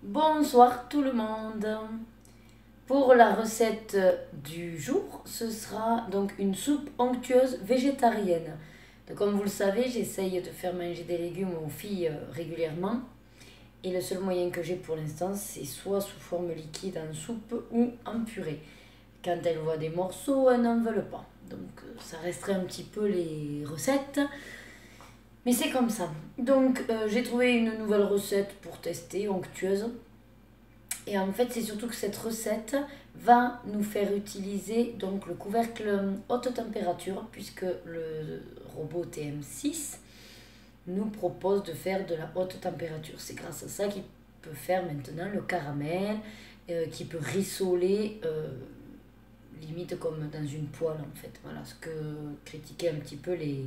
Bonsoir tout le monde. Pour la recette du jour, ce sera donc une soupe onctueuse végétarienne. Donc, comme vous le savez, j'essaye de faire manger des légumes aux filles régulièrement. Et le seul moyen que j'ai pour l'instant, c'est soit sous forme liquide en soupe ou en purée. Quand elles voient des morceaux, elles n'en veulent pas. Donc ça resterait un petit peu les recettes. Mais c'est comme ça. Donc j'ai trouvé une nouvelle recette pour tester, onctueuse. Et en fait, c'est surtout que cette recette va nous faire utiliser donc le couvercle haute température, puisque le robot TM6 nous propose de faire de la haute température. C'est grâce à ça qu'il peut faire maintenant le caramel, qui peut rissoler limite comme dans une poêle en fait. Voilà ce que critiquaient un petit peu les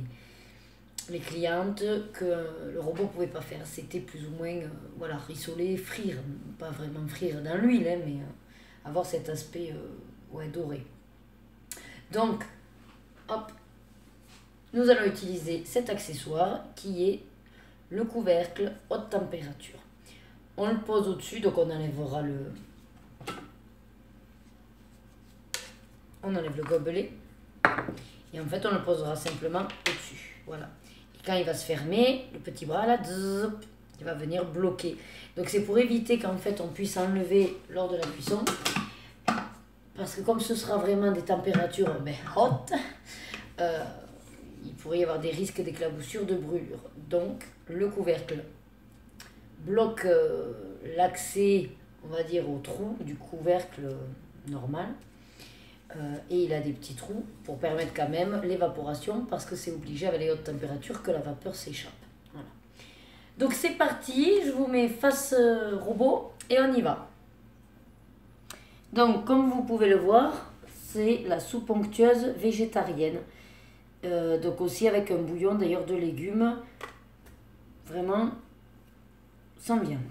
clientes, que le robot pouvait pas faire. C'était plus ou moins voilà, rissoler, frire, pas vraiment frire dans l'huile, hein, mais avoir cet aspect ouais, doré. Donc, hop, nous allons utiliser cet accessoire qui est le couvercle haute température. On le pose au-dessus, donc on enlèvera on enlève le gobelet et en fait on le posera simplement au-dessus. Voilà. Et quand il va se fermer, le petit bras là, il va venir bloquer. Donc c'est pour éviter qu'en fait on puisse enlever lors de la cuisson. Parce que comme ce sera vraiment des températures hautes, il pourrait y avoir des risques d'éclaboussure, de brûlure. Donc le couvercle bloque l'accès, on va dire, au trou du couvercle normal. Et il a des petits trous pour permettre quand même l'évaporation, parce que c'est obligé avec les hautes températures que la vapeur s'échappe. Voilà. Donc c'est parti, je vous mets face robot et on y va. Donc comme vous pouvez le voir, c'est la soupe onctueuse végétarienne. Donc aussi avec un bouillon d'ailleurs de légumes, vraiment sans viande.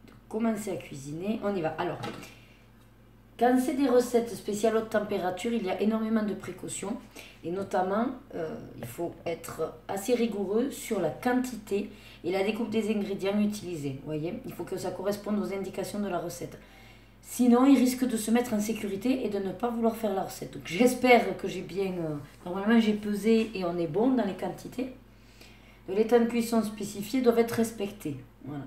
Donc, commencez à cuisiner, on y va. Alors, quand c'est des recettes spéciales haute température, il y a énormément de précautions. Et notamment, il faut être assez rigoureux sur la quantité et la découpe des ingrédients utilisés. Vous voyez, il faut que ça corresponde aux indications de la recette. Sinon, il risque de se mettre en sécurité et de ne pas vouloir faire la recette. Donc j'espère que j'ai bien... normalement, j'ai pesé et on est bon dans les quantités. Les temps de cuisson spécifiés doivent être respectés. Voilà.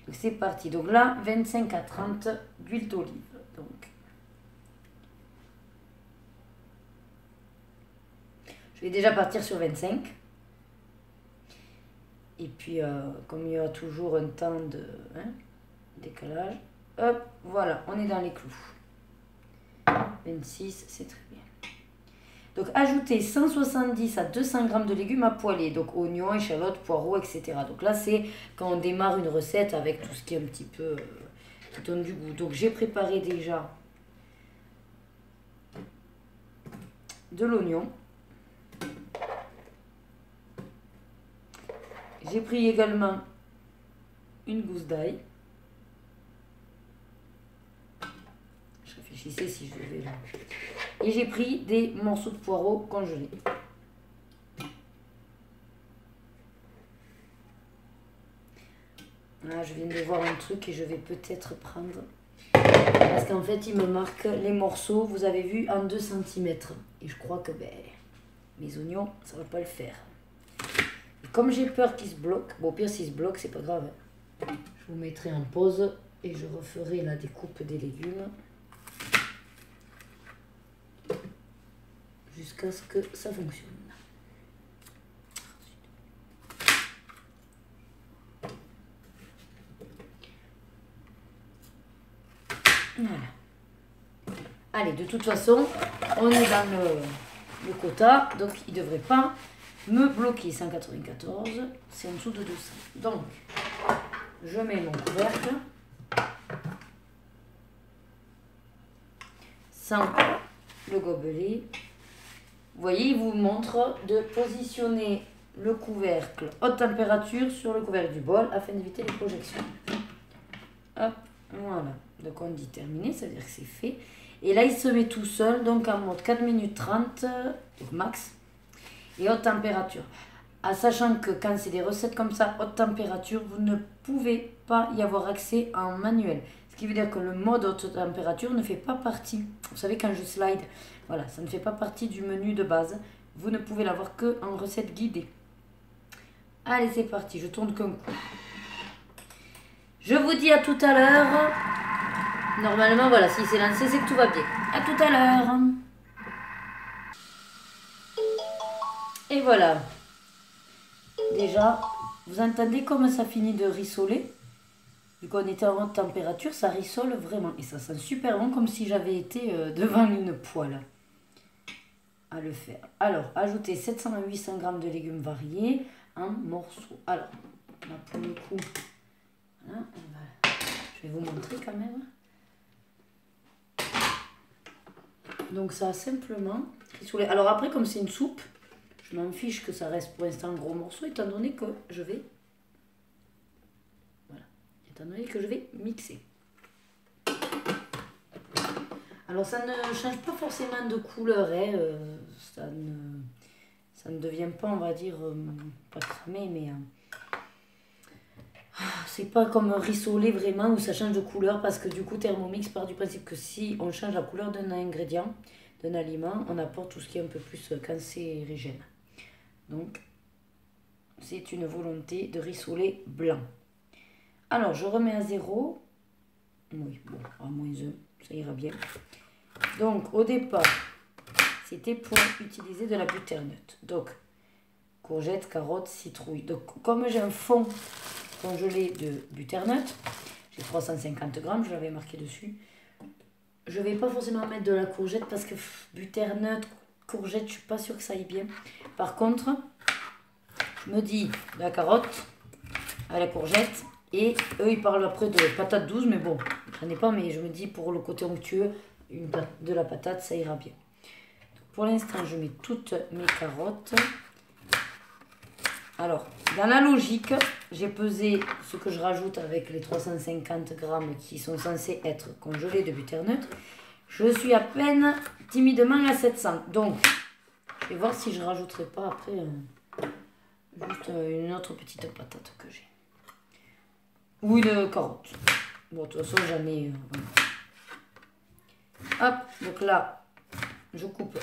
Donc c'est parti. Donc là, 25 à 30 d'huile d'olive. Donc, je vais déjà partir sur 25. Et puis, comme il y a toujours un temps de décalage, hop, voilà, on est dans les clous. 26, c'est très bien. Donc, ajoutez 170 à 200 g de légumes à poêler. Donc, oignons, échalotes, poireaux, etc. Donc là, c'est quand on démarre une recette avec tout ce qui est un petit peu... qui donne du goût. Donc, j'ai préparé déjà de l'oignon. J'ai pris également une gousse d'ail. Je réfléchissais si je devais là. Et j'ai pris des morceaux de poireaux congelés. Là, je viens de voir un truc et je vais peut-être prendre... Parce qu'en fait, il me marque les morceaux, vous avez vu, en 2 cm. Et je crois que mes oignons, ça ne va pas le faire. Et comme j'ai peur qu'ils se bloquent, bon, au pire, s'ils se bloquent, c'est pas grave. Je vous mettrai en pause et je referai la découpe des légumes. Jusqu'à ce que ça fonctionne. Voilà. Allez, de toute façon, on est dans le quota, donc il ne devrait pas me bloquer. 194, c'est en dessous de 200. Donc, je mets mon couvercle. Sans le gobelet. Vous voyez, il vous montre de positionner le couvercle haute température sur le couvercle du bol afin d'éviter les projections. Hop, voilà. Donc on dit terminé, ça veut dire que c'est fait. Et là, il se met tout seul, donc en mode 4 minutes 30, donc max, et haute température. sachant que quand c'est des recettes comme ça, haute température, vous ne pouvez pas y avoir accès en manuel. Ce qui veut dire que le mode haute température ne fait pas partie. Vous savez, quand je slide, voilà, ça ne fait pas partie du menu de base. Vous ne pouvez l'avoir que en recette guidée. Allez, c'est parti, je tourne qu'un coup. Je vous dis à tout à l'heure. Normalement, voilà, si c'est lancé, c'est que tout va bien. À tout à l'heure. Et voilà. Déjà, vous entendez comme ça finit de rissoler. Vu qu'on était en haute température, ça rissole vraiment. Et ça sent super bon, comme si j'avais été devant une poêle à le faire. Alors, ajoutez 700 à 800 g de légumes variés en morceaux. Alors, là pour le coup, voilà, je vais vous montrer quand même. Donc ça a simplement rissolé. Alors après, comme c'est une soupe, je m'en fiche que ça reste pour l'instant un gros morceau, étant donné que je vais... Voilà. Étant donné que je vais mixer. Alors ça ne change pas forcément de couleur, hein. Ça ne devient pas, on va dire, pas cramé, mais... c'est pas comme rissoler vraiment où ça change de couleur, parce que du coup Thermomix part du principe que si on change la couleur d'un ingrédient, d'un aliment, on apporte tout ce qui est un peu plus cancérigène. Donc c'est une volonté de rissoler blanc. Alors je remets à 0. Oui, bon, à -1, ça ira bien. Donc au départ, c'était pour utiliser de la butternut. Donc courgettes, carottes, citrouilles. Donc comme j'ai un fond congelé de butternut, j'ai 350 g, je l'avais marqué dessus. Je vais pas forcément mettre de la courgette parce que butternut, courgette, je suis pas sûre que ça aille bien. Par contre, je me dis de la carotte à la courgette, et eux ils parlent après de patates douces, mais bon, j'en ai pas, mais je me dis pour le côté onctueux, de la patate, ça ira bien. Donc, pour l'instant, je mets toutes mes carottes. Alors, dans la logique, j'ai pesé ce que je rajoute avec les 350 g qui sont censés être congelés de butternut. Je suis à peine timidement à 700. Donc, je vais voir si je rajouterai pas après juste une autre petite patate que j'ai. Ou une carotte. Bon, de toute façon, j'en ai... Hop, donc là, je coupe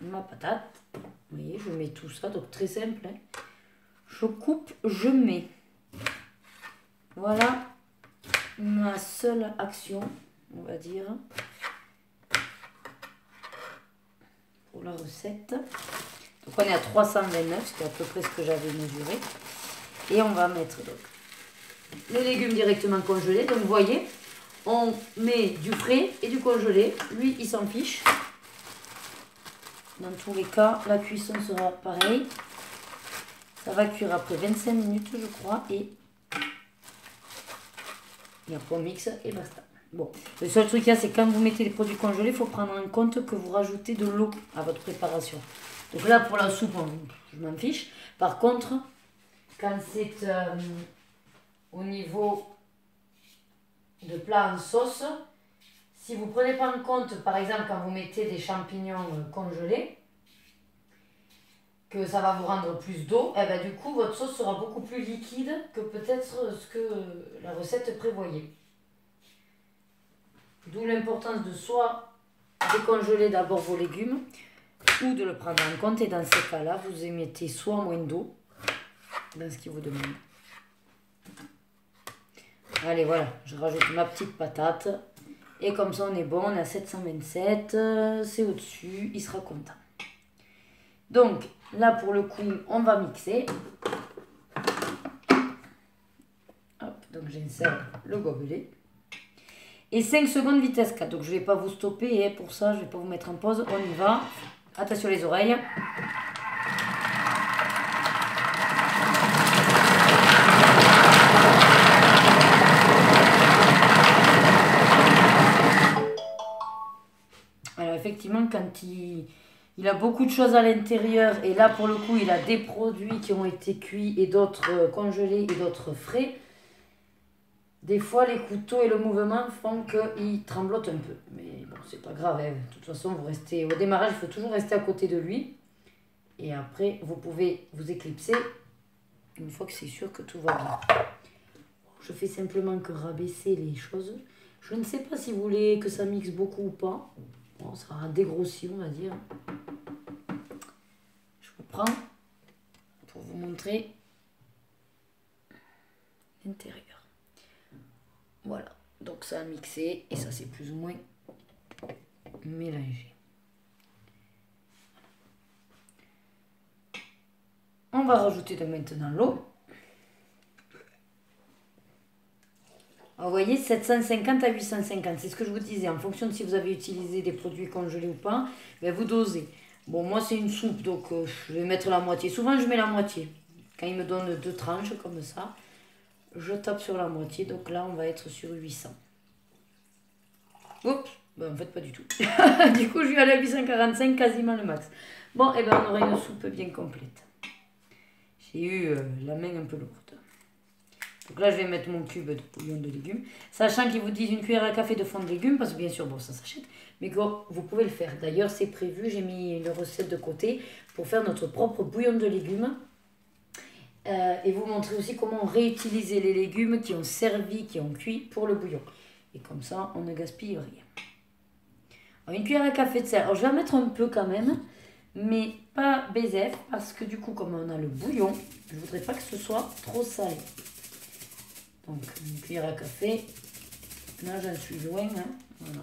ma patate. Vous voyez, je mets tout ça, donc très simple, hein. Je coupe, je mets. Voilà ma seule action, on va dire, pour la recette. Donc on est à 329, c'est à peu près ce que j'avais mesuré. Et on va mettre donc les légumes directement congelés. Donc vous voyez, on met du frais et du congelé. Lui, il s'en fiche. Dans tous les cas, la cuisson sera pareille. Ça va cuire après 25 minutes, je crois, et après on mixe et basta. Bon, le seul truc qu'il y a, c'est quand vous mettez les produits congelés, il faut prendre en compte que vous rajoutez de l'eau à votre préparation. Donc là, pour la soupe, je m'en fiche. Par contre, quand c'est au niveau de plat en sauce, si vous ne prenez pas en compte, par exemple, quand vous mettez des champignons congelés, que ça va vous rendre plus d'eau, et ben du coup votre sauce sera beaucoup plus liquide que peut-être ce que la recette prévoyait. D'où l'importance de soit décongeler d'abord vos légumes ou de le prendre en compte, et dans ces cas-là, vous y mettez soit moins d'eau dans ce qu'il vous demande. Allez, voilà, je rajoute ma petite patate et comme ça on est bon, on est à 727, c'est au-dessus, il sera content. Donc là pour le coup on va mixer. Hop, donc j'insère le gobelet. Et 5 secondes vitesse 4. Donc je ne vais pas vous stopper, et pour ça je ne vais pas vous mettre en pause. On y va. Attention les oreilles. Alors effectivement quand il a beaucoup de choses à l'intérieur, et là pour le coup il a des produits qui ont été cuits et d'autres congelés et d'autres frais, des fois les couteaux et le mouvement font qu'il tremblote un peu. Mais bon, c'est pas grave, hein. De toute façon vous restez au démarrage, il faut toujours rester à côté de lui. Et après, vous pouvez vous éclipser une fois que c'est sûr que tout va bien. Je fais simplement que rabaisser les choses. Je ne sais pas si vous voulez que ça mixe beaucoup ou pas. Bon, ça a dégrossi, on va dire. Je vous prends pour vous montrer l'intérieur. Voilà, donc ça a mixé et ça c'est plus ou moins mélangé. On va rajouter de maintenant l'eau. Vous voyez, 750 à 850, c'est ce que je vous disais. En fonction de si vous avez utilisé des produits congelés ou pas, ben vous dosez. Bon, moi c'est une soupe, donc je vais mettre la moitié. Souvent je mets la moitié. Quand il me donne 2 tranches comme ça, je tape sur la moitié. Donc là, on va être sur 800. Oups, ben en fait pas du tout. Du coup, je suis allée à 845, quasiment le max. Bon, et ben on aura une soupe bien complète. J'ai eu la main un peu lourde. Donc là, je vais mettre mon cube de bouillon de légumes. Sachant qu'ils vous disent une cuillère à café de fond de légumes, parce que bien sûr, bon, ça s'achète. Mais vous pouvez le faire. D'ailleurs, c'est prévu. J'ai mis une recette de côté pour faire notre propre bouillon de légumes. Et vous montrer aussi comment réutiliser les légumes qui ont servi, qui ont cuit pour le bouillon. Et comme ça, on ne gaspille rien. Alors, une cuillère à café de sel. Alors, je vais en mettre un peu quand même. Mais pas BZF, parce que du coup, comme on a le bouillon, je ne voudrais pas que ce soit trop salé. Donc, une cuillère à café. Là, j'en suis loin. Hein. Voilà.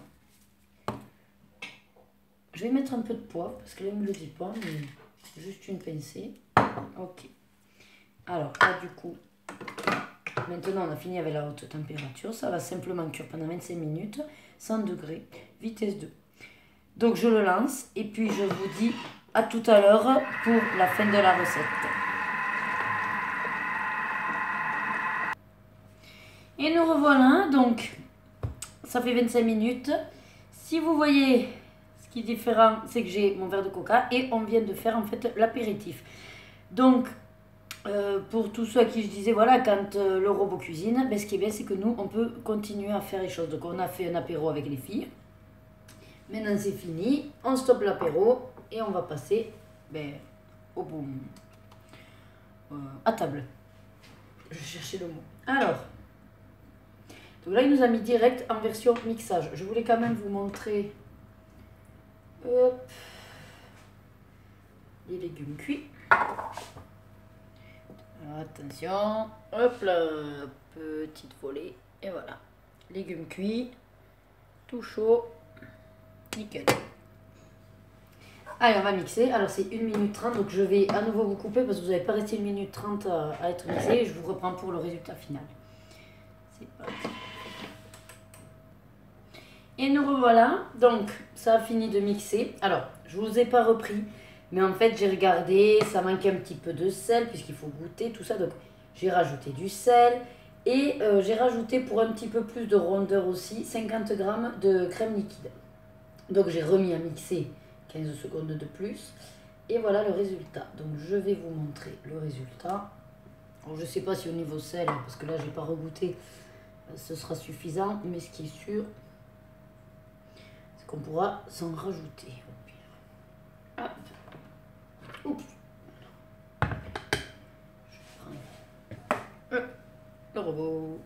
Je vais mettre un peu de poivre, parce que là, il ne me le dit pas, mais juste une pincée. Ok. Alors, là, du coup, maintenant, on a fini avec la haute température. Ça va simplement cuire pendant 25 minutes, 100 degrés, vitesse 2. Donc, je le lance, et puis je vous dis à tout à l'heure pour la fin de la recette. Et nous revoilà, donc ça fait 25 minutes. Si vous voyez, ce qui est différent, c'est que j'ai mon verre de coca et on vient de faire en fait l'apéritif. Donc, pour tous ceux à qui je disais, voilà, quand le robot cuisine, ben, ce qui est bien, c'est que nous, on peut continuer à faire les choses. Donc, on a fait un apéro avec les filles. Maintenant, c'est fini. On stoppe l'apéro et on va passer au bout, à table. Je cherchais le mot. Alors, donc là, il nous a mis direct en version mixage. Je voulais quand même vous montrer les légumes cuits. Alors, attention, hop là, petite volée, et voilà. Légumes cuits, tout chaud, nickel. Allez, on va mixer. Alors, c'est 1 minute 30, donc je vais à nouveau vous couper parce que vous n'avez pas resté 1 minute 30 à être mixé. Je vous reprends pour le résultat final. C'est parti. Et nous revoilà, donc ça a fini de mixer. Alors, je ne vous ai pas repris, mais en fait j'ai regardé, ça manquait un petit peu de sel puisqu'il faut goûter tout ça. Donc j'ai rajouté du sel et j'ai rajouté pour un petit peu plus de rondeur aussi 50 g de crème liquide. Donc j'ai remis à mixer 15 secondes de plus et voilà le résultat. Donc je vais vous montrer le résultat. Alors, je ne sais pas si au niveau sel, parce que là j'ai pas regoûté, ce sera suffisant, mais ce qui est sûr, qu'on pourra s'en rajouter. Hop. Oups. Je prends le robot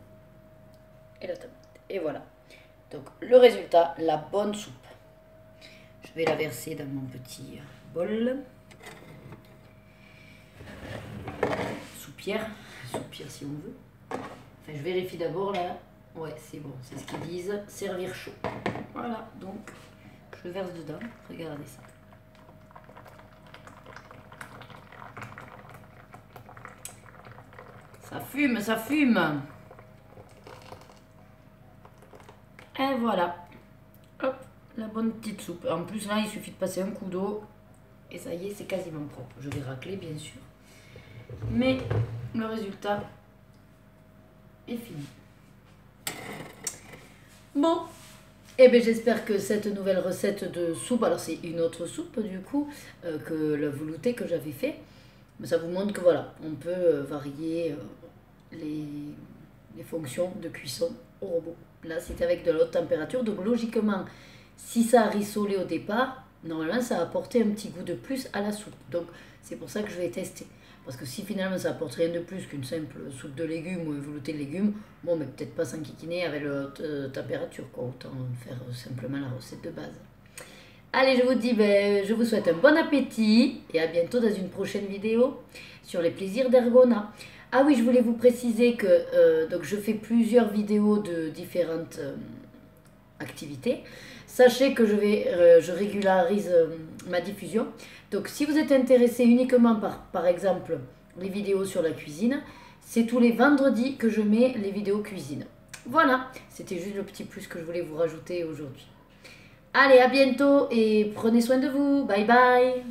et la tablette. Et voilà. Donc le résultat, la bonne soupe. Je vais la verser dans mon petit bol. Soupière si on veut. Enfin, je vérifie d'abord là. Ouais, c'est bon, c'est ce qu'ils disent, servir chaud. Voilà, donc je le verse dedans, regardez ça. Ça fume, ça fume. Et voilà. Hop, la bonne petite soupe. En plus là, il suffit de passer un coup d'eau et ça y est, c'est quasiment propre. Je vais racler bien sûr. Mais le résultat est fini. Bon, et bien j'espère que cette nouvelle recette de soupe, alors c'est une autre soupe du coup, que le velouté que j'avais fait, mais ça vous montre que voilà, on peut varier les fonctions de cuisson au robot. Là c'était avec de la haute température, donc logiquement, si ça a rissolé au départ, normalement ça va apporter un petit goût de plus à la soupe. Donc c'est pour ça que je vais tester. Parce que si finalement ça apporte rien de plus qu'une simple soupe de légumes ou un velouté de légumes, bon, mais peut-être pas s'enquiquiner avec la haute température, quoi. Autant faire simplement la recette de base. Allez, je vous dis, je vous souhaite un bon appétit et à bientôt dans une prochaine vidéo sur les plaisirs d'Ergona. Ah oui, je voulais vous préciser que donc je fais plusieurs vidéos de différentes activités. Sachez que je régularise ma diffusion. Donc si vous êtes intéressé uniquement par exemple les vidéos sur la cuisine, c'est tous les vendredis que je mets les vidéos cuisine. Voilà, c'était juste le petit plus que je voulais vous rajouter aujourd'hui. Allez, à bientôt et prenez soin de vous. Bye bye.